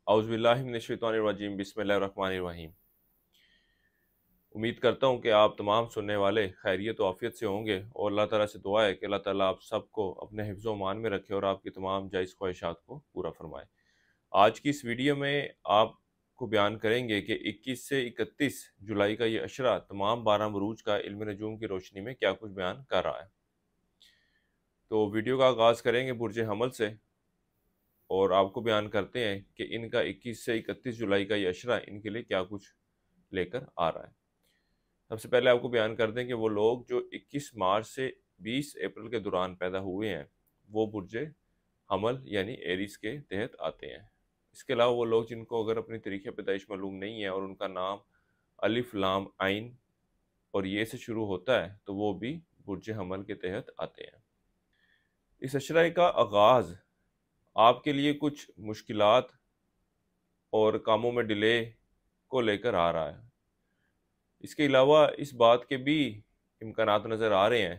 औज़ुबिल्लाहि मिनश्शैतानिर्रजीम बिस्मिल्लाहिर्रहमानिर्रहीम। उम्मीद करता हूँ कि आप तमाम सुनने वाले खैरियत व आफ़ियत से होंगे और अल्लाह ताला से दुआ है कि अल्लाह ताला आप सबको अपने हिफ्ज़ व मान में रखे और आपकी तमाम जायज़ ख्वाहिशात को पूरा फरमाए। आज की इस वीडियो में आपको बयान करेंगे कि 21 से 31 जुलाई का ये अशरा तमाम 12 बुरूज का इल्म नजूम की रोशनी में क्या कुछ बयान कर रहा है। तो वीडियो का आगाज़ करेंगे बुर्ज हमल से और आपको बयान करते हैं कि इनका 21 से 31 जुलाई का ये अशरा इनके लिए क्या कुछ लेकर आ रहा है। सबसे पहले आपको बयान कर दें कि वो लोग जो 21 मार्च से 20 अप्रैल के दौरान पैदा हुए हैं वो बुर्ज हमल यानी एरीज के तहत आते हैं। इसके अलावा वो लोग जिनको अगर अपनी तारीख़ पैदाइश मालूम नहीं है और उनका नाम अलिफ लाम आइन और ये से शुरू होता है तो वो भी बुर्ज हमल के तहत आते हैं। इस अशरा का आगाज़ आपके लिए कुछ मुश्किलात और कामों में डिले को लेकर आ रहा है। इसके अलावा इस बात के भी इम्कानात नज़र आ रहे हैं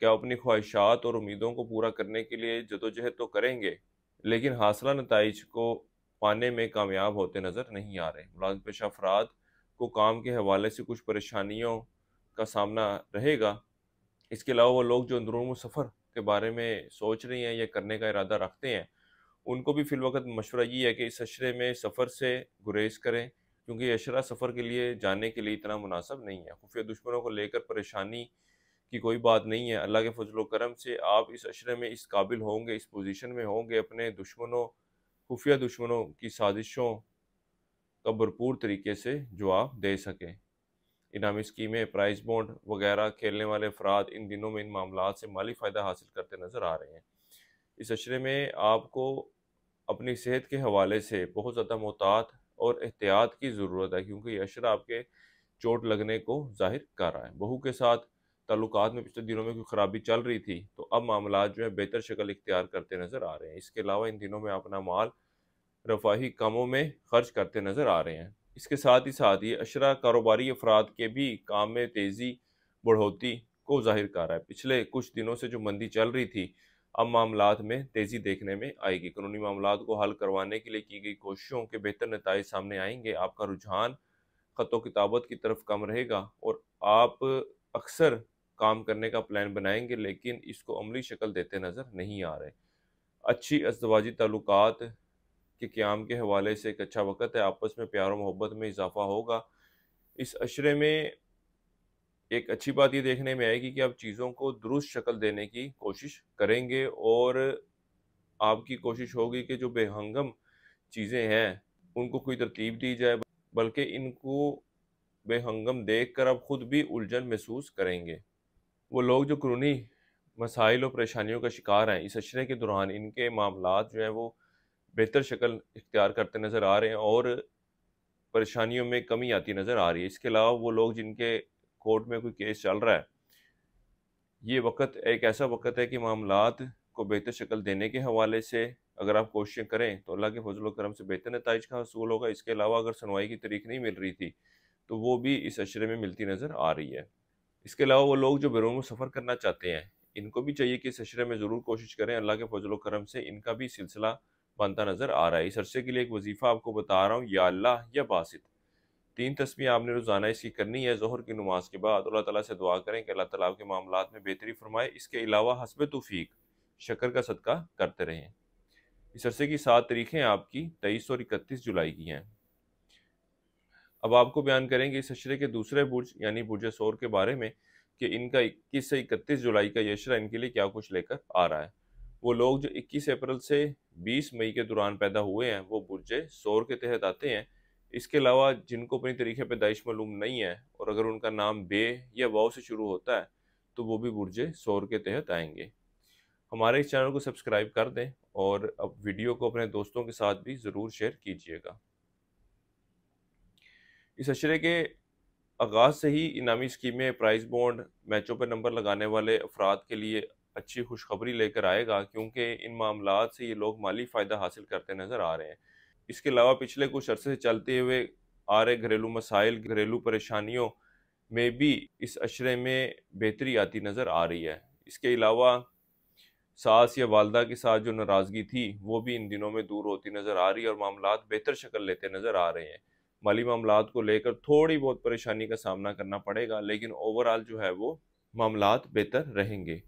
कि आप अपनी ख्वाहिशात और उम्मीदों को पूरा करने के लिए जदोजहद तो करेंगे, लेकिन हासिला नताइज को पाने में कामयाब होते नज़र नहीं आ रहे। मुलाज़िम पेशा अफराद को काम के हवाले से कुछ परेशानियों का सामना रहेगा। इसके अलावा वो लोग जो अंदरूनी सफ़र के बारे में सोच रहे हैं या करने का इरादा रखते हैं, उनको भी फ़िलवक़्त मशवरा ये है कि इस अशरे में सफ़र से गुरेज़ करें, क्योंकि ये अशरा सफ़र के लिए जाने के लिए इतना मुनासिब नहीं है। खुफिया दुश्मनों को लेकर परेशानी की कोई बात नहीं है। अल्लाह के फज़ल व करम से आप इस अशरे में इस काबिल होंगे, इस पोजीशन में होंगे, अपने दुश्मनों, खुफिया दुश्मनों की साजिशों का भरपूर तरीके से जवाब दे सकें। इनामी स्कीमें, प्राइज़ बॉन्ड वगैरह खेलने वाले अफराद इन दिनों में इन मामलात से माली फ़ायदा हासिल करते नज़र आ रहे हैं। इस अशरे में आपको अपनी सेहत के हवाले से बहुत ज़्यादा मोहतात और एहतियात की ज़रूरत है, क्योंकि ये अशरा आपके चोट लगने को ज़ाहिर कर रहा है। बहू के साथ ताल्लुकात में पिछले दिनों में कोई ख़राबी चल रही थी, तो अब मामलात जो है बेहतर शक्ल इख्तियार करते नज़र आ रहे हैं। इसके अलावा इन दिनों में अपना माल रफ़ाही कामों में खर्च करते नज़र आ रहे हैं। इसके साथ ही ये अशरा कारोबारी अफराद के भी काम में तेज़ी बढ़ोतरी को ज़ाहिर कर रहा है। पिछले कुछ दिनों से जो मंदी चल रही थी, अब मामलात में तेज़ी देखने में आएगी। कानूनी मामलात को हल करवाने के लिए की गई कोशिशों के बेहतर नताइज सामने आएंगे। आपका रुझान ख़त किताबत की तरफ कम रहेगा और आप अक्सर काम करने का प्लान बनाएंगे, लेकिन इसको अमली शक्ल देते नज़र नहीं आ रहे। अच्छी अज़दवाजी ताल्लुकात के क़याम के हवाले से एक अच्छा वक़्त है। आपस में प्यार और मोहब्बत में इजाफ़ा होगा। इस अशरे में एक अच्छी बात ये देखने में आएगी कि आप चीज़ों को दुरुस्त शक्ल देने की कोशिश करेंगे और आपकी कोशिश होगी कि जो बेहंगम चीज़ें हैं, उनको कोई तरतीब दी जाए, बल्कि इनको बेहंगम देखकर आप खुद भी उलझन महसूस करेंगे। वो लोग जो कानूनी मसाइल और परेशानियों का शिकार हैं, इस अशरे के दौरान इनके मामलात जो हैं वो बेहतर शक्ल इख्तियार करते नज़र आ रहे हैं और परेशानियों में कमी आती नज़र आ रही है। इसके अलावा वो लोग जिनके कोर्ट में कोई केस चल रहा है, ये वक़्त एक ऐसा वक़्त है कि मामलात को बेहतर शक्ल देने के हवाले से अगर आप कोशिशें करें तो अल्लाह के फज़ल व करम से बेहतर नताइज का हसूल होगा। इसके अलावा अगर सुनवाई की तारीख नहीं मिल रही थी, तो वो भी इस अशरे में मिलती नज़र आ रही है। इसके अलावा वो लोग जो बैरून मुल्क सफ़र करना चाहते हैं, इनको भी चाहिए कि इस अशरे में ज़रूर कोशिश करें। अल्लाह के फज़ल व करम से इनका भी सिलसिला बनता नज़र आ रहा है। इस अरसे के लिए एक वजीफ़ा आपको बता रहा हूँ, या अल्लाह या बासित। 3 तस्बीह आपने रोज़ाना इसकी करनी है। ज़ोहर की नमाज के बाद अल्लाह ताला से दुआ करें कि अल्लाह ताला आपके मामलात में बेहतरी फरमाए। इसके अलावा हस्ब तौफ़ीक शक्र का सदका करते रहें। इस अरसे की 7 तारीखें आपकी 23 और 31 जुलाई की हैं। अब आपको बयान करेंगे इस अशरे के दूसरे बुर्ज यानी बुर्ज सौर के बारे में कि इनका 21 से 31 जुलाई का ये अशरा इनके लिए क्या कुछ लेकर आ रहा है। वो लोग जो 21 अप्रैल से 20 मई के दौरान पैदा हुए हैं वो बुर्ज सौर के तहत आते हैं। इसके अलावा जिनको अपनी तारीख़ पैदाइश मालूम नहीं है और अगर उनका नाम बे या वाव से शुरू होता है तो वो भी बुर्ज सौर के तहत आएंगे। हमारे इस चैनल को सब्सक्राइब कर दें और अब वीडियो को अपने दोस्तों के साथ भी ज़रूर शेयर कीजिएगा। इस अशरे के आगाज़ से ही इनामी स्कीमें, प्राइज़ बॉन्ड, मैचों पर नंबर लगाने वाले अफराद के लिए अच्छी खुशखबरी लेकर आएगा, क्योंकि इन मामलात से ये लोग माली फ़ायदा हासिल करते नज़र आ रहे हैं। इसके अलावा पिछले कुछ अरसे से चलते हुए आ रहे घरेलू मसाइल, घरेलू परेशानियों में भी इस अशरे में बेहतरी आती नज़र आ रही है। इसके अलावा सास या वालदा के साथ जो नाराज़गी थी वो भी इन दिनों में दूर होती नज़र आ रही है और मामलात बेहतर शक्ल लेते नज़र आ रहे हैं। माली मामलात को लेकर थोड़ी बहुत परेशानी का सामना करना पड़ेगा, लेकिन ओवरऑल जो है वो मामलात बेहतर रहेंगे।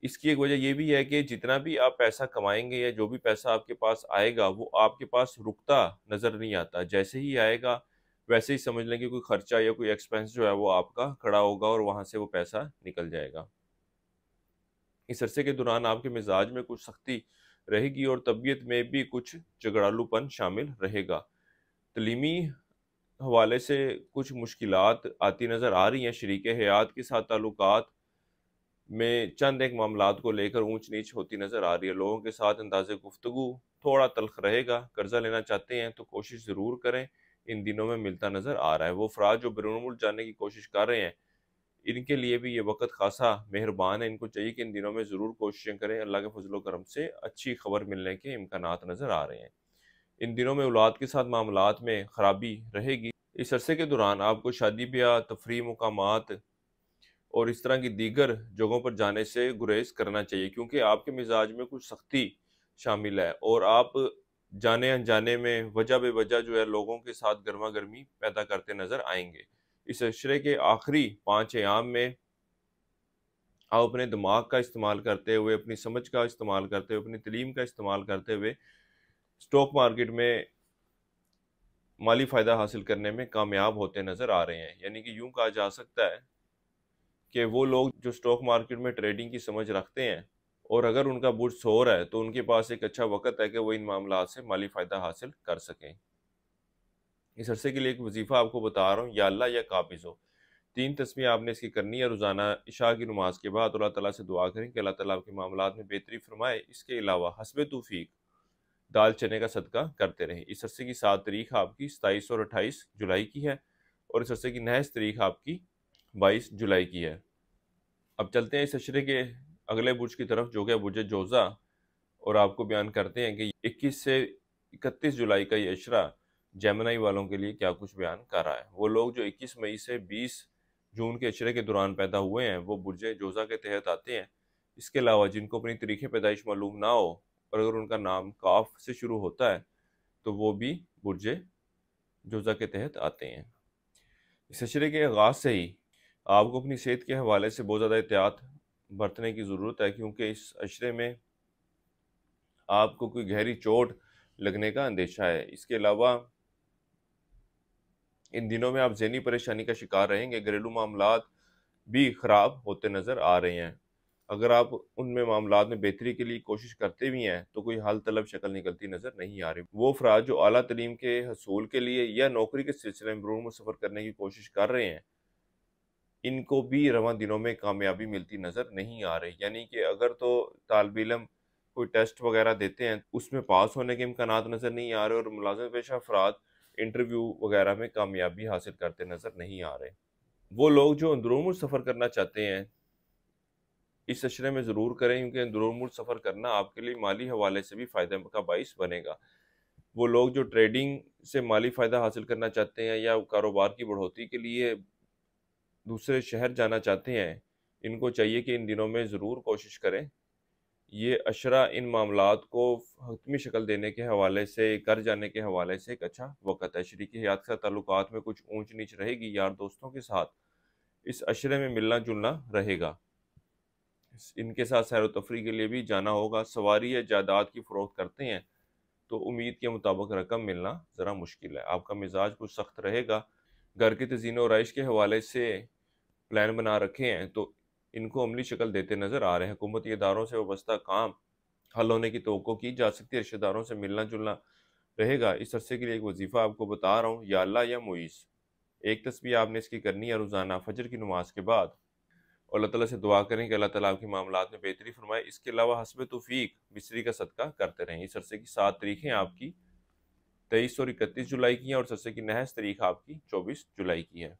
इसकी एक वजह ये भी है कि जितना भी आप पैसा कमाएँगे या जो भी पैसा आपके पास आएगा, वो आपके पास रुकता नज़र नहीं आता। जैसे ही आएगा, वैसे ही समझ लें कि कोई खर्चा या कोई एक्सपेंस जो है वो आपका खड़ा होगा और वहाँ से वो पैसा निकल जाएगा। इस अरसे के दौरान आपके मिजाज में कुछ सख्ती रहेगी और तबीयत में भी कुछ झगड़ालूपन शामिल रहेगा। तलीमी हवाले से कुछ मुश्किलात आती नज़र आ रही हैं। शरीके हयात के साथ ताल्लुकात में चंद एक मामलात को लेकर ऊंच नीच होती नज़र आ रही है। लोगों के साथ अंदाज़े गुफ्तगू थोड़ा तल्ख रहेगा। कर्जा लेना चाहते हैं तो कोशिश ज़रूर करें, इन दिनों में मिलता नज़र आ रहा है। वो अफराद जो बैरून मुल्क जाने की कोशिश कर रहे हैं, इनके लिए भी ये वक्त खासा मेहरबान है। इनको चाहिए कि इन दिनों में ज़रूर कोशिशें करें। अल्लाह के फजल करम से अच्छी खबर मिलने के इम्कानात नज़र आ रहे हैं। इन दिनों में औलाद के साथ मामलात में खराबी रहेगी। इस अरसे के दौरान आपको शादी ब्याह, तफरीह मुकामात और इस तरह की दीगर जगहों पर जाने से गुरेज करना चाहिए, क्योंकि आपके मिजाज में कुछ सख्ती शामिल है और आप जाने अनजाने में वजह बेवजह जो है लोगों के साथ गर्मा गर्मी पैदा करते नजर आएंगे। इस अशरे के आखिरी 5 अयाम में आप अपने दिमाग का इस्तेमाल करते हुए, अपनी समझ का इस्तेमाल करते हुए, अपनी तलीम का इस्तेमाल करते हुए स्टॉक मार्केट में माली फ़ायदा हासिल करने में कामयाब होते नज़र आ रहे हैं। यानी कि यूँ कहा जा सकता है कि वो लोग जो स्टॉक मार्केट में ट्रेडिंग की समझ रखते हैं और अगर उनका बुर्ज सो रहा है तो उनके पास एक अच्छा वक्त है कि वो इन मामलात से माली फ़ायदा हासिल कर सकें। इस अरसे के लिए एक वजीफ़ा आपको बता रहा हूँ, या अल्लाह या काबिज़ हो। 3 तस्बीह आपने इसकी करनी है। रोज़ाना इशा की नमाज के बाद अल्लाह ताला से दुआ करें कि अल्लाह ताला आपके मामलात में बेहतरी फरमाए। इसके अलावा हस्बे तौफीक दाल चने का सदका करते रहें। इस अरसे की 7 तारीख आपकी 27 और 28 जुलाई की है और इस अरसे की नहस तारीख आपकी 22 जुलाई की है। अब चलते हैं इस अशरे के अगले बुर्ज की तरफ, जो कि बुर्ज जोज़ा, और आपको बयान करते हैं कि 21 से 31 जुलाई का ये अशरा जेमिनी वालों के लिए क्या कुछ बयान कर रहा है। वो लोग जो 21 मई से 20 जून के अशरे के दौरान पैदा हुए हैं वो बुर्ज जोज़ा के तहत आते हैं। इसके अलावा जिनको अपनी तारीख़ पैदाइश मालूम ना हो और अगर उनका नाम काफ से शुरू होता है तो वो भी बुर्ज जोज़ा के तहत आते हैं। इस अशरे के आगाज़ से ही आपको अपनी सेहत के हवाले से बहुत ज़्यादा एहतियात बरतने की ज़रूरत है, क्योंकि इस अशरे में आपको कोई गहरी चोट लगने का अंदेशा है। इसके अलावा इन दिनों में आप ज़हनी परेशानी का शिकार रहेंगे। घरेलू मामलात भी ख़राब होते नज़र आ रहे हैं। अगर आप उनमें मामलात में बेहतरी के लिए कोशिश करते भी हैं तो कोई हल तलब शक्ल निकलती नज़र नहीं आ रही। वो अफराद जो आला तलीम के हसूल के लिए या नौकरी के सिलसिले में बैरून मुल्क सफ़र करने की कोशिश कर रहे हैं, इनको भी रवां दिनों में कामयाबी मिलती नज़र नहीं आ रही। यानी कि अगर तो तालिब इल्म कोई टेस्ट वगैरह देते हैं उसमें पास होने के इम्कानात नज़र नहीं आ रहे और मुलाज़िम पेशा अफराद इंटरव्यू वगैरह में कामयाबी हासिल करते नज़र नहीं आ रहे। वो लोग जो अंदरून मुल्क सफ़र करना चाहते हैं इस अशरे में ज़रूर करें, क्योंकि अंदरून मुल्क सफ़र करना आपके लिए माली हवाले से भी फ़ायदे का बाइस बनेगा। वो लोग जो ट्रेडिंग से माली फ़ायदा हासिल करना चाहते हैं या कारोबार की बढ़ोतरी के लिए दूसरे शहर जाना चाहते हैं, इनको चाहिए कि इन दिनों में ज़रूर कोशिश करें। ये अशरा इन मामलात को हतमी शक्ल देने के हवाले से, कर जाने के हवाले से एक अच्छा वक़्त है। शरीकी हयात के साथ ताल्लुकात में कुछ ऊंच नीच रहेगी। यार दोस्तों के साथ इस अशरे में मिलना जुलना रहेगा। इनके साथ सैर व तफरी के लिए भी जाना होगा। सवारी या जायदाद की फ़रोख्त करते हैं तो उम्मीद के मुताबिक रकम मिलना ज़रा मुश्किल है। आपका मिजाज कुछ सख्त रहेगा। घर की तज़ीन व आराइश के हवाले से प्लान बना रखे हैं तो इनको अमली शक्ल देते नज़र आ रहे हैं। हुकूमती इदारों से वाबस्ता काम हल होने की तवक्को की जा सकती है। रिश्तेदारों से मिलना जुलना रहेगा। इस अरसे के लिए एक वजीफ़ा आपको बता रहा हूँ, या अल्लाह या मुईस। एक तस्बीह आपने इसकी करनी है रोज़ाना फजर की नमाज के बाद और अल्लाह ताला से दुआ करें कि अल्लाह ताला आपके मामलात में बेहतरी फरमाए। इसके अलावा हस्बे तौफीक मिस्री का सदका करते रहें। इस अरसे की 7 तारीखें आपकी 23 और 31 जुलाई की हैं और इस अरसे की नहस तारीख आपकी 24 जुलाई की है।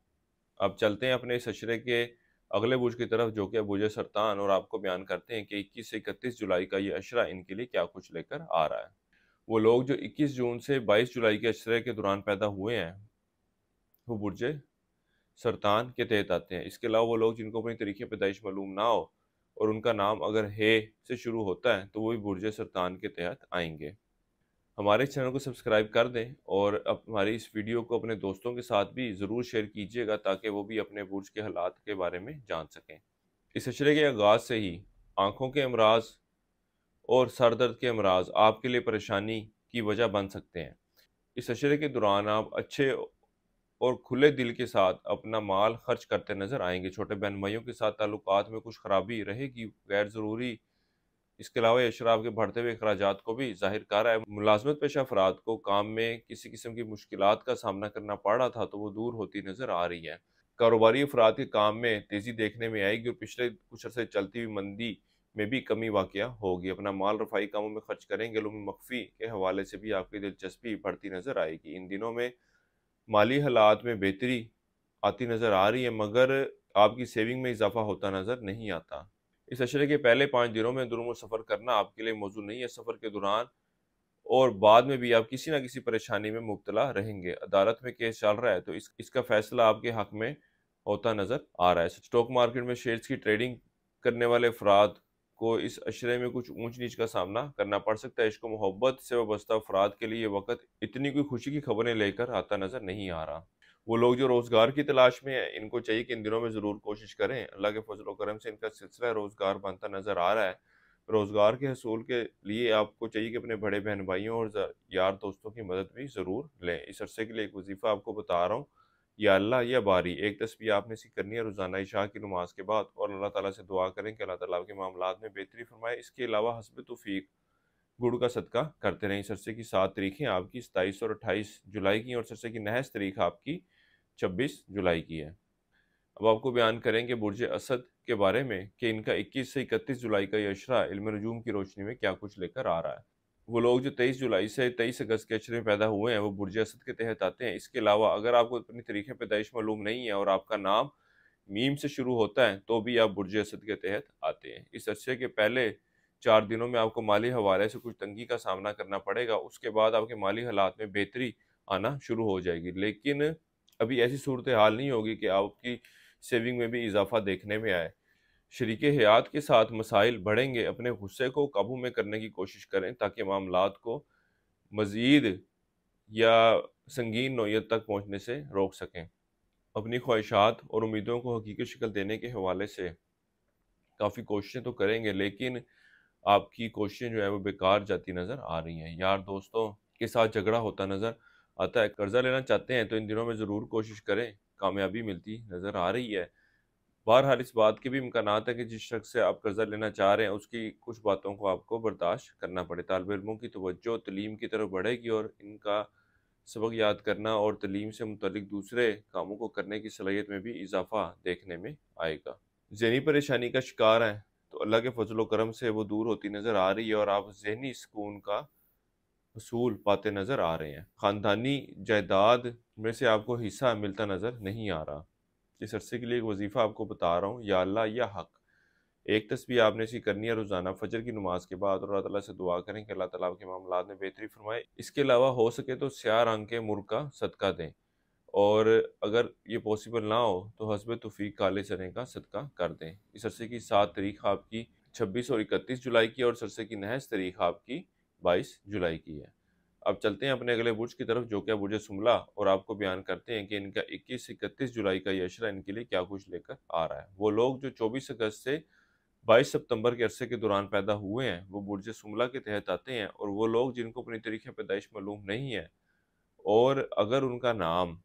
अब चलते हैं अपने इस अशरे के अगले बुर्ज की तरफ, जो कि बुर्ज सरतान, और आपको बयान करते हैं कि 21 से 31 जुलाई का ये अशरा इनके लिए क्या कुछ लेकर आ रहा है। वो लोग जो 21 जून से 22 जुलाई के अशरे के दौरान पैदा हुए हैं वो बुर्ज सरतान के तहत आते हैं। इसके अलावा वो लोग जिनको अपनी तरीके पैदाइश मालूम ना हो और उनका नाम अगर हे से शुरू होता है तो वो भी बुर्ज सरतान के तहत आएंगे। हमारे चैनल को सब्सक्राइब कर दें और हमारी इस वीडियो को अपने दोस्तों के साथ भी ज़रूर शेयर कीजिएगा ताकि वो भी अपने बुर्ज के हालात के बारे में जान सकें। इस अशरे के आगाज़ से ही आँखों के अमराज और सर दर्द के अमराज आपके लिए परेशानी की वजह बन सकते हैं। इस अशरे के दौरान आप अच्छे और खुले दिल के साथ अपना माल खर्च करते नजर आएंगे। छोटे बहन भाइयों के साथ ताल्लुकात में कुछ खराबी रहेगी, गैर ज़रूरी। इसके अलावा ये अशरा आपके बढ़ते हुए अखराजात को भी जाहिर कर रहा है। मुलाजमत पेशा अफराद को काम में किसी किस्म की मुश्किलात का सामना करना पड़ रहा था तो वो दूर होती नजर आ रही है। कारोबारी अफराद के काम में तेज़ी देखने में आएगी और पिछले कुछ अर्से चलती हुई मंदी में भी कमी वाक़या होगी। अपना माल रफाई कामों में खर्च करेंगे। इल्म मख्फी के हवाले से भी आपकी दिलचस्पी बढ़ती नजर आएगी। इन दिनों में माली हालात में बेहतरी आती नज़र आ रही है मगर आपकी सेविंग में इजाफा होता नज़र नहीं आता। इस अशरे के पहले 5 दिनों में अंदरूनी सफ़र करना आपके लिए मौजूद नहीं है। सफ़र के दौरान और बाद में भी आप किसी न किसी परेशानी में मुब्तला रहेंगे। अदालत में केस चल रहा है तो इसका फैसला आपके हक में होता नज़र आ रहा है। स्टॉक मार्केट में शेयर्स की ट्रेडिंग करने वाले अफराद को इस अशरे में कुछ ऊंच नीच का सामना करना पड़ सकता है। इश्क मोहब्बत से वाबस्ता अफराद के लिए ये वक्त इतनी कोई खुशी की खबरें लेकर आता नज़र नहीं आ रहा। वो लोग जो रोज़गार की तलाश में हैं, इनको चाहिए कि इन दिनों में ज़रूर कोशिश करें। अल्लाह के फजल व करम से इनका सिलसिला रोज़गार बनता नज़र आ रहा है। रोज़गार के हसूल के लिए आपको चाहिए कि अपने बड़े बहन भाइयों और यार दोस्तों की मदद भी ज़रूर लें। इस अरसे के लिए एक वजीफ़ा आपको बता रहा हूँ, या अल्लाह या बारी, एक तस्बीह आपने सी करनी है रोज़ाना इशा की नमाज के बाद और अल्लाह ताला से दुआ करें कि अल्लाह ताला आपके मामलात में बेहतरी फरमाए। इसके अलावा हस्ब तौफीक गुड़ का सदका करते रहें। इस अरसे की 7 तारीखें आपकी 27 और 28 जुलाई की और इस अरसे की नहस तारीख आपकी 26 जुलाई की है। अब आपको बयान करेंगे बुर्ज असद के बारे में कि इनका 21 से 31 जुलाई का ये अशरा इल्म नजूम की रोशनी में क्या कुछ लेकर आ रहा है। वो लोग जो 23 जुलाई से 23 अगस्त के अशरे में पैदा हुए हैं वो बुर्ज असद के तहत आते हैं। इसके अलावा अगर आपको अपनी तारीख पैदाइश मालूम नहीं है और आपका नाम मीम से शुरू होता है तो भी आप बुर्ज असद के तहत आते हैं। इस अरसे के पहले 4 दिनों में आपको माली हवाले से कुछ तंगी का सामना करना पड़ेगा। उसके बाद आपके माली हालात में बेहतरी आना शुरू हो जाएगी, लेकिन अभी ऐसी सूरत हाल नहीं होगी कि आपकी सेविंग में भी इजाफा देखने में आए। शरीके हयात के साथ मसाइल बढ़ेंगे। अपने गुस्से को काबू में करने की कोशिश करें ताकि मामलात को मज़ीद या संगीन नौयत तक पहुँचने से रोक सकें। अपनी ख्वाहिशात और उम्मीदों को हकीकी शक्ल देने के हवाले से काफ़ी कोशिशें तो करेंगे, लेकिन आपकी कोशिशें जो है वो बेकार जाती नज़र आ रही हैं। यार दोस्तों के साथ झगड़ा होता नज़र आता है। कर्जा लेना चाहते हैं तो इन दिनों में ज़रूर कोशिश करें, कामयाबी मिलती नज़र आ रही है। बहरहाल इस बात के भी इम्कानात है कि जिस शख्स से आप कर्जा लेना चाह रहे हैं उसकी कुछ बातों को आपको बर्दाश्त करना पड़े। तालिब इल्मों की तवज्जो तलीम की तरफ बढ़ेगी और इनका सबक याद करना और तलीम से मुतल्लिक दूसरे कामों को करने की सलाहियत में भी इजाफा देखने में आएगा। ज़हनी परेशानी का शिकार हैं तो अल्लाह के फजल व करम से वो दूर होती नज़र आ रही है और आप ज़हनी सुकून का हसूल पाते नज़र आ रहे हैं। ख़ानदानी जायदाद में से आपको हिस्सा मिलता नज़र नहीं आ रहा। इस अरसे के लिए एक वजीफ़ा आपको बता रहा हूँ, या अल्लाह या हक। एक तस्बीह आपने सी करनी है रोज़ाना फजर की नमाज के बाद और अल्लाह ताला से दुआ करें कि अल्लाह ताला आपके मामलात में बेहतरी फरमाए। इसके अलावा हो सके तो स्याह रंग के मुर्ग का सदका दें और अगर ये पॉसिबल ना हो तो हस्ब तौफीक काले चने का सदका कर दें। इस अरसे की 7 तारीख आपकी 26 और 31 जुलाई की और इस अरसे की नहस तारीख आपकी 22 जुलाई की है। अब चलते हैं अपने अगले बुर्ज की तरफ जो कि बुर्ज सुमला, और आपको बयान करते हैं कि इनका 21 से 31 जुलाई का ये अशरा इनके लिए क्या कुछ लेकर आ रहा है। वो लोग जो 24 अगस्त से 22 सितंबर के अरसे के दौरान पैदा हुए हैं वो बुर्ज सुमला के तहत आते हैं। और वो लोग जिनको अपनी तारीख पैदाइश मालूम नहीं है और अगर उनका नाम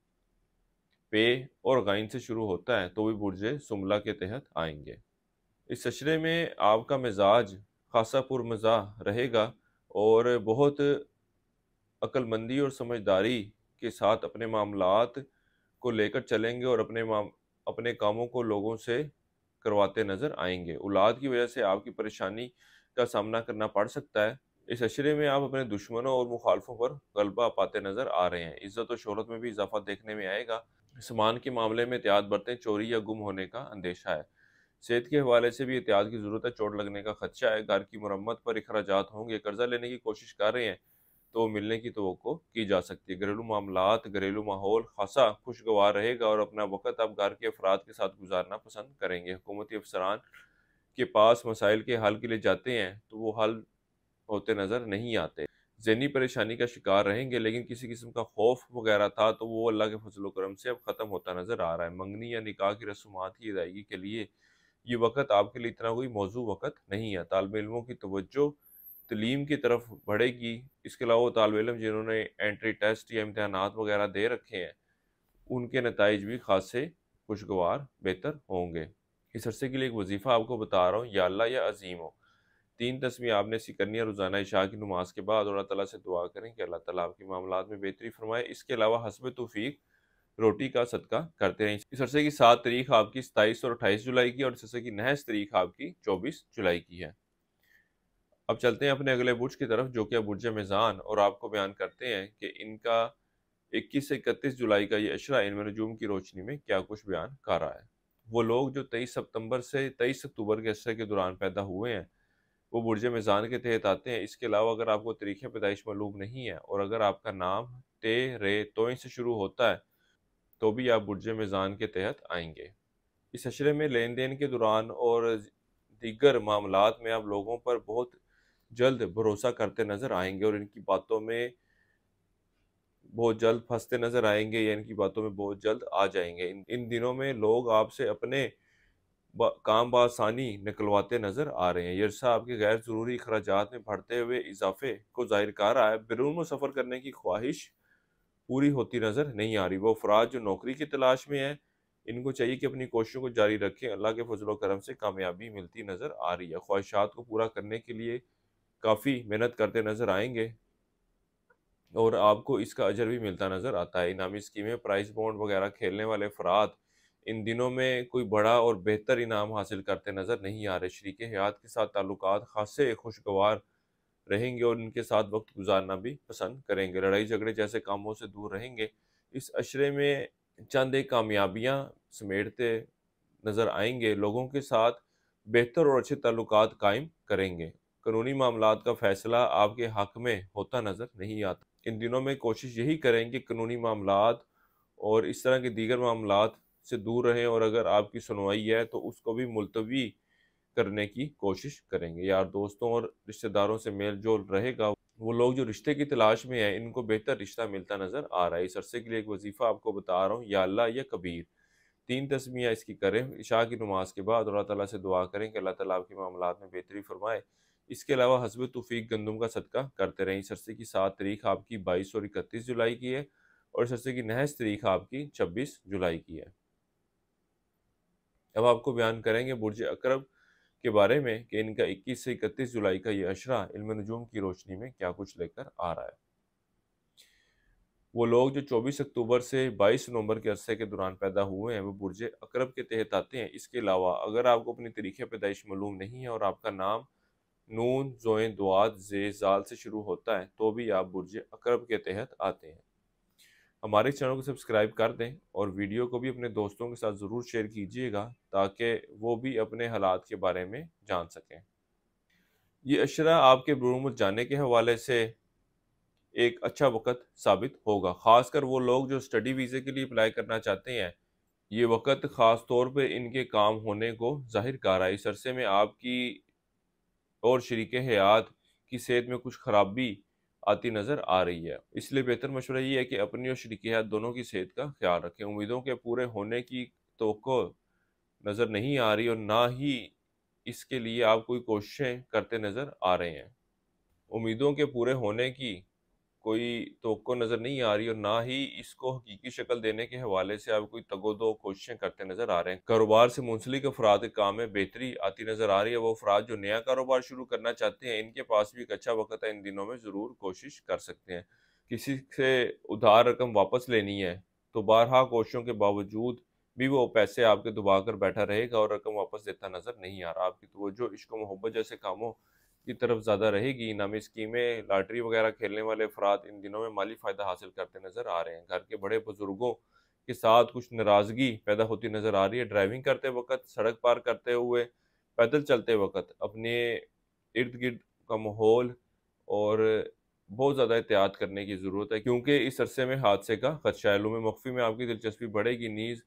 पे और गाइन से शुरू होता है तो भी बुर्ज सुमला के तहत आएंगे। इस अशरे में आपका मिजाज खासा पुरमज़ाह रहेगा और बहुत अक्लमंदी और समझदारी के साथ अपने मामलात को लेकर चलेंगे और अपने कामों को लोगों से करवाते नज़र आएंगे। औलाद की वजह से आपकी परेशानी का सामना करना पड़ सकता है। इस अशरे में आप अपने दुश्मनों और मुखालफों पर गलबा पाते नज़र आ रहे हैं। इज़्ज़त और शोहरत में भी इजाफा देखने में आएगा। सामान के मामले में एहतियात बरतें, चोरी या गुम होने का अंदेशा है। सेहत के हवाले से भी एहतियात की ज़रूरत है, चोट लगने का खदशा है। घर की मरम्मत पर अखराजात होंगे। कर्जा लेने की कोशिश कर रहे हैं तो मिलने की तवक्को की जा सकती है। घरेलू मामलात, घरेलू माहौल खासा खुशगवार रहेगा और अपना वक़्त आप घर के अफराद के साथ गुजारना पसंद करेंगे। हुकूमती अफसरान के पास मसाइल के हल के लिए जाते हैं तो वो हल होते नज़र नहीं आते। ज़हनी परेशानी का शिकार रहेंगे, लेकिन किसी किस्म का खौफ वगैरह था तो वो अल्लाह के फजल करम से अब ख़त्म होता नज़र आ रहा है। मंगनी या निकाह की रसूमात की अदायगी के लिए ये वक़्त आपके लिए इतना कोई मौजू वक़्त नहीं है। तालिब इल्मों की तवज्जो तालीम की तरफ बढ़ेगी। इसके अलावा वो तालिब इल्म जिन्होंने एंट्री टेस्ट या इम्तिहानात वगैरह दे रखे हैं, उनके नताइज भी ख़ासे खुशगवार बेहतर होंगे। इस अरसे के लिए एक वजीफ़ा आपको बता रहा हूँ, या अल्लाह या अज़ीम हो। 3 तस्बीह आपने ऐसी करनी है रोज़ाना इशा की नमाज़ के बाद, और अल्लाह ताला से दुआ करें कि अल्लाह ताला आपके मामलात में बेहतरी फरमाए। इसके अलावा हस्ब तौफ़ीक रोटी का सदका करते रहें। इस अरसे की 7 तारीख आपकी 27 और 28 जुलाई की, और इस अरसे की नहस तारीख आपकी 24 जुलाई की है। अब चलते हैं अपने अगले बुर्ज की तरफ, जो कि है बुर्ज मीज़ान, और आपको बयान करते हैं कि इनका 21 से 31 जुलाई का ये अशरा इल्म नजूम की रोशनी में क्या कुछ बयान कर रहा है। वो लोग जो 23 सितंबर से 23 अक्टूबर के अशरे के दौरान पैदा हुए हैं, वो बुर्ज मीज़ान के तहत आते हैं। इसके अलावा अगर आपको तारीख़ पैदाइश मालूम नहीं है, और अगर आपका नाम ते रे तोइन से शुरू होता है, तो भी आप बुर्ज मीज़ान के तहत आएंगे। इस अशरे में लेन देन के दौरान और दीगर मामलात में आप लोगों पर बहुत जल्द भरोसा करते नज़र आएंगे, और इनकी बातों में बहुत जल्द फंसते नज़र आएंगे, या इनकी बातों में बहुत जल्द आ जाएंगे। इन दिनों में लोग आपसे अपने काम बआसानी निकलवाते नज़र आ रहे हैं। ये अरसा आपके गैर ज़रूरी अखराजात में बढ़ते हुए इजाफे को ज़ाहिर कर रहा है। बैरून सफ़र करने की ख्वाहिश पूरी होती नज़र नहीं आ रही। वो अफराद जो नौकरी की तलाश में हैं, इनको चाहिए कि अपनी कोशिशों को जारी रखें। अल्लाह के फजल करम से कामयाबी मिलती नज़र आ रही है। ख्वाहिशात को पूरा करने के लिए काफ़ी मेहनत करते नज़र आएंगे, और आपको इसका अजर भी मिलता नज़र आता है। इनामी स्कीमें, प्राइस बॉन्ड वगैरह खेलने वाले अफराद इन दिनों में कोई बड़ा और बेहतर इनाम हासिल करते नज़र नहीं आ रहे। शरीक हयात के साथ ताल्लुकात खासे खुशगवार रहेंगे, और इनके साथ वक्त गुजारना भी पसंद करेंगे। लड़ाई झगड़े जैसे कामों से दूर रहेंगे। इस अशरे में चंद एक कामयाबियाँ समेटते नज़र आएंगे। लोगों के साथ बेहतर और अच्छे ताल्लुकात कायम करेंगे। कानूनी मामलात का फैसला आपके हक में होता नज़र नहीं आता। इन दिनों में कोशिश यही करें कि कानूनी मामलात और इस तरह के दीगर मामलात से दूर रहें, और अगर आपकी सुनवाई है तो उसको भी मुलतवी करने की कोशिश करेंगे। यार दोस्तों और रिश्तेदारों से मेल जोल रहेगा। वो लोग जो रिश्ते की तलाश में हैं, इनको बेहतर रिश्ता मिलता नज़र आ रहा है। इस अरसे के लिए एक वजीफ़ा आपको बता रहा हूँ, या अल्लाह या कबीर। 3 तस्बीह इसकी करें इशा की नमाज के बाद, और अल्लाह ताला से दुआ करें कि अल्लाह ताला आपके मामलात में बेहतरी फरमाए। इसके अलावा हस्ब तौफीक गंदम का सदका करते रहें। इस अरसे की 7 तारीख आपकी 22 और 31 जुलाई की है, और इस अरसे की नहस तारीख आपकी 26 जुलाई की है। अब आपको बयान करेंगे बुर्ज अकरब के बारे में कि इनका 21 से 31 जुलाई का ये अशरा इल्म नजूम की रोशनी में क्या कुछ लेकर आ रहा है। वो लोग जो 24 अक्टूबर से 22 नवंबर के अरसे के दौरान पैदा हुए हैं, वो बुर्ज अकरब के तहत आते हैं। इसके अलावा अगर आपको अपनी तारीख़ पैदाइश मालूम नहीं है, और आपका नाम नून ज़ोए दुआत जे जाल से शुरू होता है, तो भी आप बुर्ज अकरब के तहत आते हैं। हमारे चैनल को सब्सक्राइब कर दें, और वीडियो को भी अपने दोस्तों के साथ ज़रूर शेयर कीजिएगा, ताकि वो भी अपने हालात के बारे में जान सकें। ये अशरा आपके बुरूमत जाने के हवाले से एक अच्छा वक़्त साबित होगा। ख़ासकर वो लोग जो स्टडी वीज़े के लिए अप्लाई करना चाहते हैं, ये वक़्त ख़ास तौर पे इनके काम होने को ज़ाहिर कर रहा है। इस अरसे में आपकी और शरीक हयात की सेहत में कुछ ख़राबी आती नज़र आ रही है। इसलिए बेहतर मशवरा ये है कि अपनी और शरीक हयात दोनों की सेहत का ख्याल रखें। उम्मीदों के पूरे होने की तवक्को नज़र नहीं आ रही, और ना ही इसके लिए आप कोई कोशिशें करते नज़र आ रहे हैं। उम्मीदों के पूरे होने की कोई तवक्को नज़र नहीं आ रही, और ना ही इसको हकीकी शक्ल देने के हवाले से आप कोई तगोदो कोशिशें करते नज़र आ रहे हैं। कारोबार से मुंसलिक अफराद के काम में बेहतरी आती नज़र आ रही है। वो अफराद जो नया कारोबार शुरू करना चाहते हैं, इनके पास भी एक अच्छा वक्त है। इन दिनों में ज़रूर कोशिश कर सकते हैं। किसी से उधार रकम वापस लेनी है, तो बारहा कोशिशों के बावजूद भी वो पैसे आपके दबा कर बैठा रहेगा, और रकम वापस देता नज़र नहीं आ रहा। आपकी तवज्जो इश्क व मोहब्बत जैसे कामों की तरफ ज़्यादा रहेगी। इनामी स्कीमें, लॉटरी वगैरह खेलने वाले अफराद इन दिनों में माली फ़ायदा हासिल करते नज़र आ रहे हैं। घर के बड़े बुजुर्गों के साथ कुछ नाराज़गी पैदा होती नज़र आ रही है। ड्राइविंग करते वक्त, सड़क पार करते हुए, पैदल चलते वक्त अपने इर्द गिर्द का माहौल और बहुत ज़्यादा एहतियात करने की ज़रूरत है, क्योंकि इस अरसे में हादसे का खदशा है। उलूम मख्फ़ी में आपकी दिलचस्पी बढ़ेगी, नीज़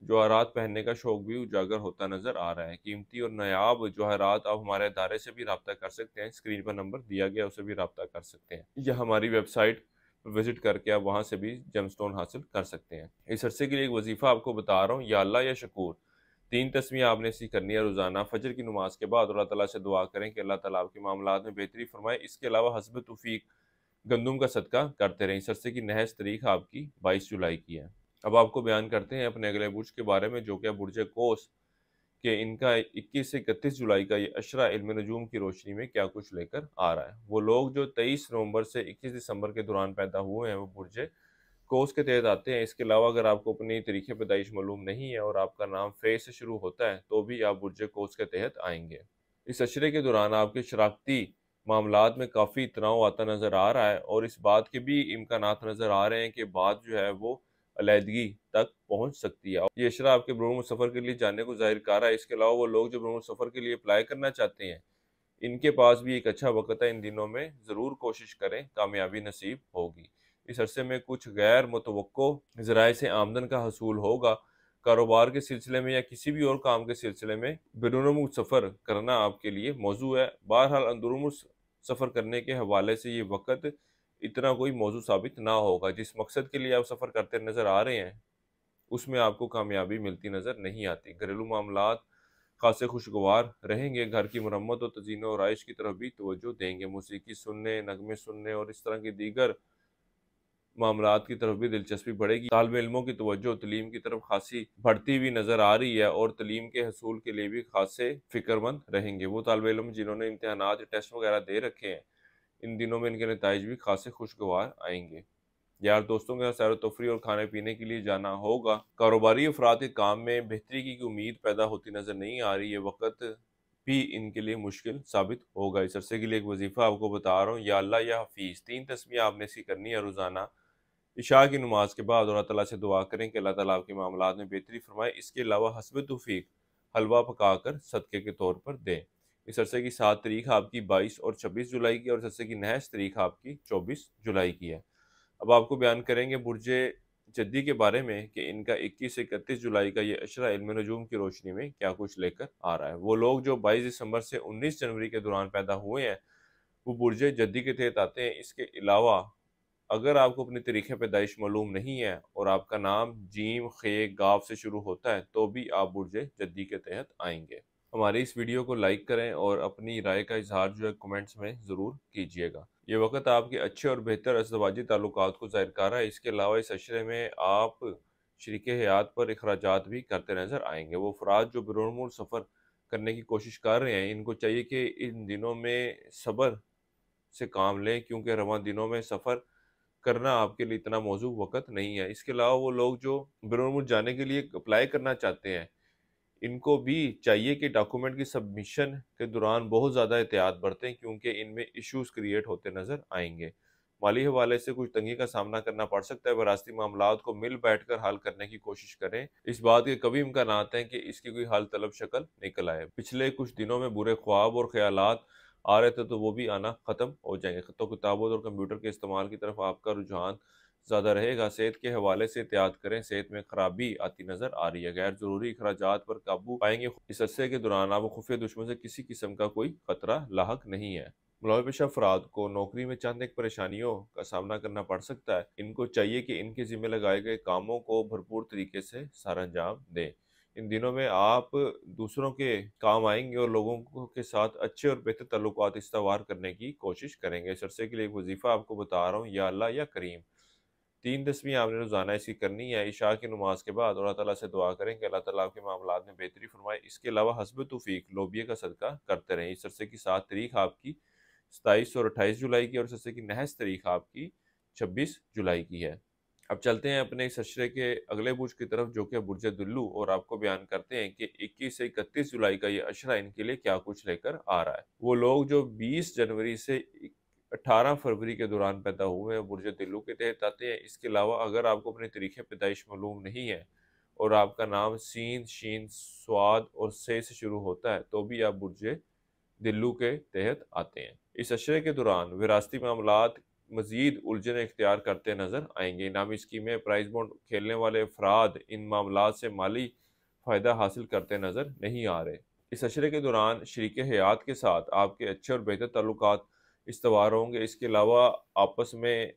जवाहरात पहनने का शौक भी उजागर होता नजर आ रहा है। कीमती और नायाब जवाहरात आप हमारे अदारे से भी रब्ता कर सकते हैं। स्क्रीन पर नंबर दिया गया, उसे भी रब्ता कर सकते हैं, या हमारी वेबसाइट विजिट करके आप वहां से भी जेमस्टोन हासिल कर सकते हैं। इस अरसे के लिए एक वजीफा आपको बता रहा हूँ, या अल्लाह या शकूर। 3 तस्वीरें आपने ऐसी करनी है रोजाना फजर की नमाज के बाद, और अल्लाह ताला से दुआ करें कि अल्लाह ताला आपके मामलात में बेहतरी फरमाए। इसके अलावा हस्ब तौफीक गंदुम का सदका करते रहें। इस अरसे की नहज तारीख आपकी 22 जुलाई की है। अब आपको बयान करते हैं अपने अगले बुर्ज के बारे में, जो कि बुर्ज कोस कि इनका 21 से 31 जुलाई का ये अशरा इल्म नजूम की रोशनी में क्या कुछ लेकर आ रहा है। वो लोग जो 23 नवंबर से 21 दिसंबर के दौरान पैदा हुए हैं वो बुर्ज कोस के तहत आते हैं। इसके अलावा अगर आपको अपनी तरीके पैदाइश मालूम नहीं है और आपका नाम फे से शुरू होता है तो भी आप बुर्ज कोस के तहत आएंगे। इस अशरे के दौरान आपके शराकती मामलात में काफ़ी तनाव आता नज़र आ रहा है, और इस बात के भी इम्कानात नज़र आ रहे हैं कि बात जो है वो अलहदगी तक पहुंच सकती है। ये अशरा आपके बरूम सफ़र के लिए जाने को जाहिर कर रहा है। इसके अलावा वो लोग जो बरूम सफ़र के लिए अप्लाई करना चाहते हैं, इनके पास भी एक अच्छा वक्त है। इन दिनों में ज़रूर कोशिश करें, कामयाबी नसीब होगी। इस अरसे में कुछ गैर मुतवक्को ज़राए से आमदन का हसूल होगा। कारोबार के सिलसिले में या किसी भी और काम के सिलसिले में बैरून मुल्क सफ़र करना आपके लिए मौजू है। बहरहाल अंदरून मुल्क सफ़र करने के हवाले से ये वक्त इतना कोई मौजू साबित ना होगा। जिस मकसद के लिए आप सफ़र करते नज़र आ रहे हैं उसमें आपको कामयाबी मिलती नज़र नहीं आती। घरेलू मामलात खासे खुशगवार रहेंगे। घर की मरम्मत और तज़ीन और आइश की तरफ भी तवज्जो देंगे। मौसीकी सुनने, नगमे सुनने और इस तरह की दीगर मामलात की तरफ भी दिलचस्पी बढ़ेगी। तालिब इल्मों की तवज्जो तलीम की तरफ खासी बढ़ती हुई नज़र आ रही है, और तलीम के हसूल के लिए भी खासे फ़िक्रमंद रहेंगे। वो तालिब इल्म जिन्होंने इम्तहानात टेस्ट वगैरह दे रखे हैं, इन दिनों में इनके नताइज भी खासे खुशगवार आएंगे। यार दोस्तों के साथ सैर तफरी और खाने पीने के लिए जाना होगा। कारोबारी अफराद के काम में बेहतरी की उम्मीद पैदा होती नज़र नहीं आ रही है। वक्त भी इनके लिए मुश्किल साबित होगा। इस अरसे के लिए एक वजीफ़ा आपको बता रहा हूँ, या अल्लाह या हफीज़। 3 तस्बीह आपने सी करनी है रोज़ाना इशा की नमाज के बाद, और अल्लाह ताला से दुआ करें कि अल्लाह ताला आपके मामलात में बेहतरी फरमाए। इसके अलावा हस्ब तौफीक हलवा पकाकर सदक़े के तौर पर दें। इस अरसे की 7 तारीख आपकी 22 और 26 जुलाई की, और इस अरसे की नहज तारीख आपकी 24 जुलाई की है। अब आपको बयान करेंगे बुर्ज जद्दी के बारे में कि इनका 21 से 31 जुलाई का ये अशरा इल्म नजूम की रोशनी में क्या कुछ लेकर आ रहा है। वो लोग जो 22 दिसंबर से 19 जनवरी के दौरान पैदा हुए हैं वो बुर्ज जद्दी के तहत आते हैं। इसके अलावा अगर आपको अपनी तारीख़ पैदाइश मालूम नहीं है और आपका नाम जीम खे गाफ से शुरू होता है तो भी आप बुर्ज जद्दी के तहत आएंगे। हमारी इस वीडियो को लाइक करें और अपनी राय का इजहार जो है कमेंट्स में ज़रूर कीजिएगा। ये वक्त आपके अच्छे और बेहतर अज़दवाजी ताल्लुकात को ज़ाहिर कर रहा है। इसके अलावा इस अशरे में आप शरीक हयात पर अखराजात भी करते नज़र आएंगे। वो अफराद जो बैरून मुल्क सफ़र करने की कोशिश कर रहे हैं, इनको चाहिए कि इन दिनों में सब्र से काम लें, क्योंकि रवां दिनों में सफ़र करना आपके लिए इतना मौजू वक़्त नहीं है। इसके अलावा वो लोग जो बैरून मुल्क जाने के लिए अप्लाई करना चाहते हैं, इनको भी चाहिए कि डॉक्यूमेंट की सबमिशन के दौरान बहुत ज़्यादा एहतियात बरतें, क्योंकि इनमें इश्यूज़ क्रिएट होते नज़र आएंगे। माली हवाले से कुछ तंगी का सामना करना पड़ सकता है। वरासती मामलात को मिल बैठ कर हल करने की कोशिश करें। इस बात के कभी इम्कानात हैं कि इसकी कोई हल तलब शक्ल निकल आए। पिछले कुछ दिनों में बुरे ख्वाब और ख्यालात आ रहे थे तो वो भी आना ख़त्म हो जाएंगे। तो किताबों और कंप्यूटर के इस्तेमाल की तरफ आपका रुझान ज़्यादा रहेगा। सेहत के हवाले से एहतियात करें, सेहत में खराबी आती नज़र आ रही है। गैर ज़रूरी अखराजात पर काबू पाएंगे। इस अरसे के दौरान आपको खुफिया दुश्मन से किसी किस्म का कोई खतरा लाहक नहीं है। मुलविस पेशा अफराद को नौकरी में चंद एक परेशानियों का सामना करना पड़ सकता है। इनको चाहिए कि इनके ज़िम्मे लगाए गए कामों को भरपूर तरीके से सर अंजाम दें। इन दिनों में आप दूसरों के काम आएंगे और लोगों के साथ अच्छे और बेहतर ताल्लुकात इस्तवार करने की कोशिश करेंगे। इस अरसे के लिए एक वजीफ़ा आपको बता रहा हूँ, या अल्लाह या करीम। 3 तस्वीरें आपने रोज़ाना इसकी करनी है इशा की नमाज के बाद, और अल्लाह ताला से दुआ करें कि अल्लाह ताला आपके मामलात में बेहतरी फरमाए। इसके अलावा हस्ब तौफीक लोबिया का सदका करते रहें। इस अरसे की 7 तारीख आपकी 27 और 28 जुलाई की, और इस अरसे की नहज तारीख आपकी 26 जुलाई की है। अब चलते हैं अपने इस अशरे के अगले बुर्ज की तरफ, जो कि बुर्ज दुल्लू, और आपको बयान करते हैं कि 21 से 31 जुलाई का ये अशरा इनके लिए क्या कुछ लेकर आ रहा है। वो लोग जो 20 जनवरी से 18 फरवरी के दौरान पैदा हुए हैं बुर्ज दिल्लू के तहत आते हैं। इसके अलावा अगर आपको अपने तरीके पैदाइश मालूम नहीं है और आपका नाम सीन, शीन, स्वाद और से शुरू होता है तो भी आप बुर्ज दिल्लू के तहत आते हैं। इस अशरे के दौरान विरासती मामलात मज़ीद उलझन इख्तियार करते नज़र आएंगे। इनामी स्कीमें, प्राइज बॉन्ड खेलने वाले अफराद इन मामलात से माली फ़ायदा हासिल करते नज़र नहीं आ रहे। इस अशरे के दौरान शरीक हयात के साथ आपके अच्छे और बेहतर ताल्लुकात इस्तवार होंगे। इसके अलावा आपस में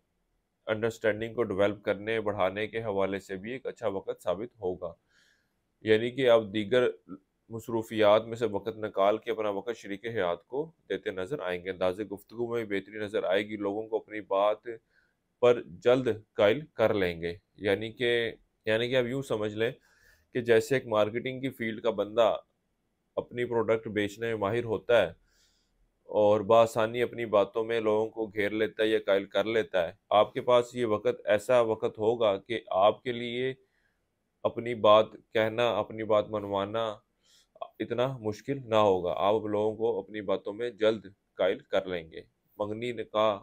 अंडरस्टैंडिंग को डेवलप करने बढ़ाने के हवाले से भी एक अच्छा वक़्त साबित होगा। यानी कि आप दीगर मसरूफियात में से वक़्त निकाल के अपना वक़्त शरीक हयात को देते नज़र आएंगे। अंदाज़े गुफ्तगू में भी बेहतरी नज़र आएगी। लोगों को अपनी बात पर जल्द कायल कर लेंगे। यानी कि आप यूँ समझ लें कि जैसे एक मार्केटिंग की फील्ड का बंदा अपनी प्रोडक्ट बेचने में माहिर होता है और बआसानी अपनी बातों में लोगों को घेर लेता है या कायल कर लेता है, आपके पास ये वक़्त ऐसा वक़्त होगा कि आपके लिए अपनी बात कहना, अपनी बात मनवाना इतना मुश्किल ना होगा। आप अब लोगों को अपनी बातों में जल्द कायल कर लेंगे। मंगनी निकाह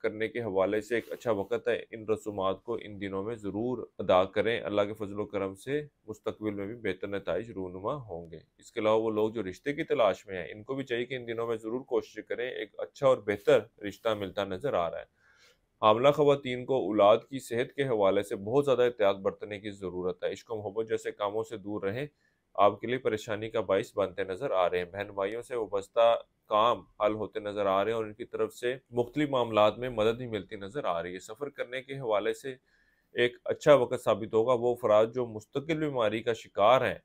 करने के हवाले से एक अच्छा वक़्त है। इन रसूमात को इन दिनों में ज़रूर अदा करें। अल्लाह के फज़ल व करम से मुस्तक़बिल में भी बेहतर नताइज रूनुमा होंगे। इसके अलावा वो लोग जो रिश्ते की तलाश में हैं, इनको भी चाहिए कि इन दिनों में ज़रूर कोशिश करें। एक अच्छा और बेहतर रिश्ता मिलता नज़र आ रहा है। हामला ख़वातीन को औलाद की सेहत के हवाले से बहुत ज़्यादा एहतियात बरतने की ज़रूरत है। इश्क व मोहब्बत जैसे कामों से दूर रहें, आपके लिए परेशानी का बाइस बनते नज़र आ रहे हैं। बहन भाइयों से वाबस्ता काम हल होते नज़र आ रहे हैं और उनकी तरफ से मुख्तलिफ मामलात में मदद भी मिलती नज़र आ रही है। सफ़र करने के हवाले से एक अच्छा वक़्त साबित होगा। वो अफराद जो मुस्तकिल बीमारी का शिकार हैं,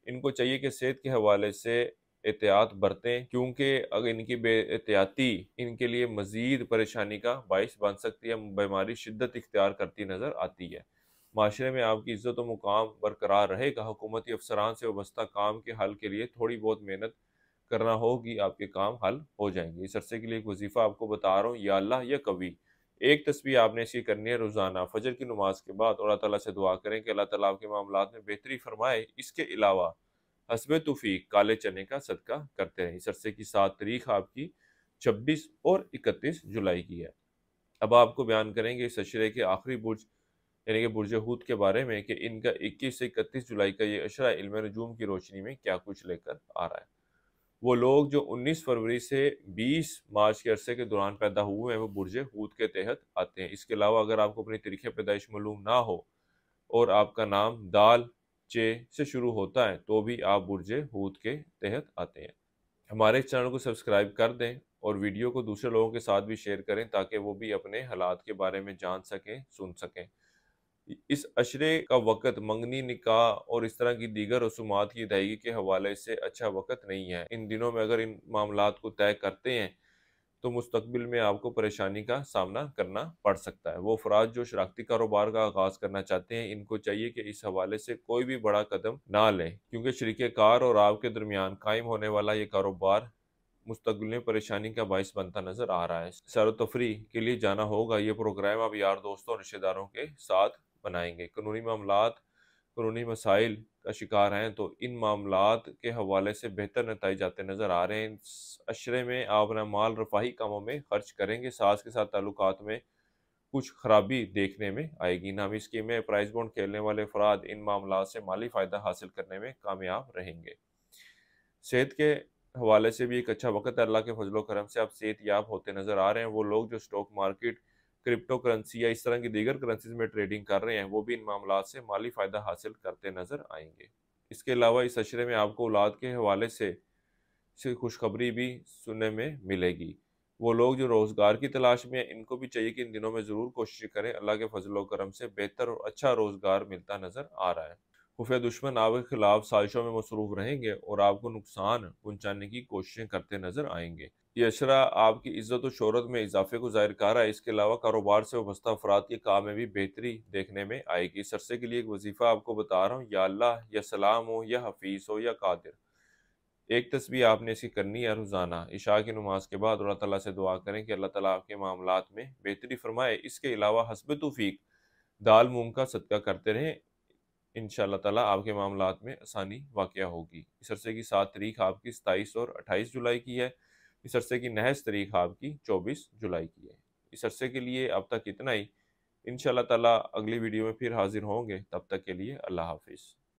इनको चाहिए कि सेहत के हवाले से एहतियात बरतें, क्योंकि अगर इनकी बेएहतियाती इनके लिए मज़ीद परेशानी का बाइस बन सकती है। बीमारी शिद्दत इख्तियार करती नज़र आती है। माशरे में आपकी इज़्ज़त व मुकाम बरकरार रहेगा। हुकूमती अफसरान से वाबस्ता काम के हल के लिए थोड़ी बहुत मेहनत करना होगी, आपके काम हल हो जाएंगे। इस अरसे के लिए एक वजीफ़ा आपको बता रहा हूँ, या अल्लाह या कवी। एक तस्बीह आपने इसकी करनी है रोज़ाना फजर की नमाज के बाद, और अल्लाह ताला से दुआ करें कि अल्लाह ताला आपके मामलात में बेहतरी फरमाए। इसके अलावा हस्बे तौफीक काले चने का सदका करते रहें। इस अरसे की 7 तारीख आपकी 26 और 31 जुलाई की है। अब आपको बयान करेंगे इस अशरे के आखिरी बुर्ज यानी कि बुर्ज हूत के बारे में कि इनका 21 से 31 जुलाई का ये अशरा इल्म नजूम की रोशनी में क्या कुछ लेकर आ रहा है। वो लोग जो 19 फरवरी से 20 मार्च के अरसे के दौरान पैदा हुए हैं, वो बुर्ज हूत के तहत आते हैं। इसके अलावा अगर आपको अपनी तारीख़ पैदाइश मालूम ना हो और आपका नाम दाल चे से शुरू होता है, तो भी आप बुर्ज हूत के तहत आते हैं। हमारे इस चैनल को सब्सक्राइब कर दें और वीडियो को दूसरे लोगों के साथ भी शेयर करें, ताकि वो भी अपने हालात के बारे में जान सकें, सुन सकें। इस अशरे का वक़्त मंगनी, निकाह और इस तरह की दीगर रसूमात की अदायगी के हवाले से अच्छा वक़्त नहीं है। इन दिनों में अगर इन मामलात को तय करते हैं, तो मुस्तकबिल में आपको परेशानी का सामना करना पड़ सकता है। वो अफराद जो शराकती कारोबार का आगाज़ करना चाहते हैं, इनको चाहिए कि इस हवाले से कोई भी बड़ा कदम ना लें, क्योंकि शरीके कार और आपके दरमियान कायम होने वाला ये कारोबार मुस्तकबिल में परेशानी का बाइस बनता नज़र आ रहा है। सैर व तफरी के लिए जाना होगा। ये प्रोग्राम आप यार दोस्तों और रिश्तेदारों के साथ बनाएंगे। कानूनी मामलात, कानूनी मसाइल का शिकार हैं, तो इन मामलात के हवाले से बेहतर नताइज आते नज़र आ रहे हैं। इस अशरे में आप अपना माल रफ़ाही कामों में खर्च करेंगे। सास के साथ ताल्लुकात में कुछ खराबी देखने में आएगी। नामी स्कीमें, प्राइज बॉन्ड खेलने वाले अफराद इन मामलात से माली फ़ायदा हासिल करने में कामयाब रहेंगे। सेहत के हवाले से भी एक अच्छा वक़्त है। अल्लाह के फज़ल व करम से आप सेहतयाब होते नज़र आ रहे हैं। वो लोग जो स्टॉक मार्केट, क्रिप्टो करेंसी या इस तरह की दीगर करेंसीज में ट्रेडिंग कर रहे हैं, वो भी इन मामलात से माली फ़ायदा हासिल करते नज़र आएंगे। इसके अलावा इस अशरे में आपको औलाद के हवाले से खुशखबरी भी सुनने में मिलेगी। वो लोग जो रोज़गार की तलाश में हैं, इनको भी चाहिए कि इन दिनों में ज़रूर कोशिश करें। अल्लाह के फज़ल व करम से बेहतर और अच्छा रोज़गार मिलता नज़र आ रहा है। खुफिया दुश्मन आपके खिलाफ साजिशों में मसरूफ़ रहेंगे और आपको नुकसान पहुँचाने की कोशिशें करते नज़र आएंगे। ये अशरा आपकी इज़्ज़त और शोहरत में इजाफे को ज़ाहिर कर रहा है। इसके अलावा कारोबार से वाबस्ता अफराद के काम में भी बेहतरी देखने में आएगी। इस अरसे के लिए एक वजीफ़ा आपको बता रहा हूँ, या अल्लाह या सलाम हो या हफीज़ हो या कादिर। एक तस्बीह आपने इसकी करनी है रोज़ाना इशा की नमाज के बाद, और अल्लाह ताला से दुआ करें कि अल्लाह ताला आपके मामलात में बेहतरी फरमाए। इसके अलावा हस्ब तौफीक दाल मूंग का सदका करते रहें। इंशाअल्लाह ताला आपके मामलात में आसानी वाक़या होगी। इस अरसे की 7 तारीख आपकी 27 और 28 जुलाई की है। इस अरसे की नहस तारीख आपकी 24 जुलाई की है। इस अरसे के लिए अब तक इतना ही। इंशाअल्लाह ताला अगली वीडियो में फिर हाज़िर होंगे। तब तक के लिए अल्लाह हाफ़िज़।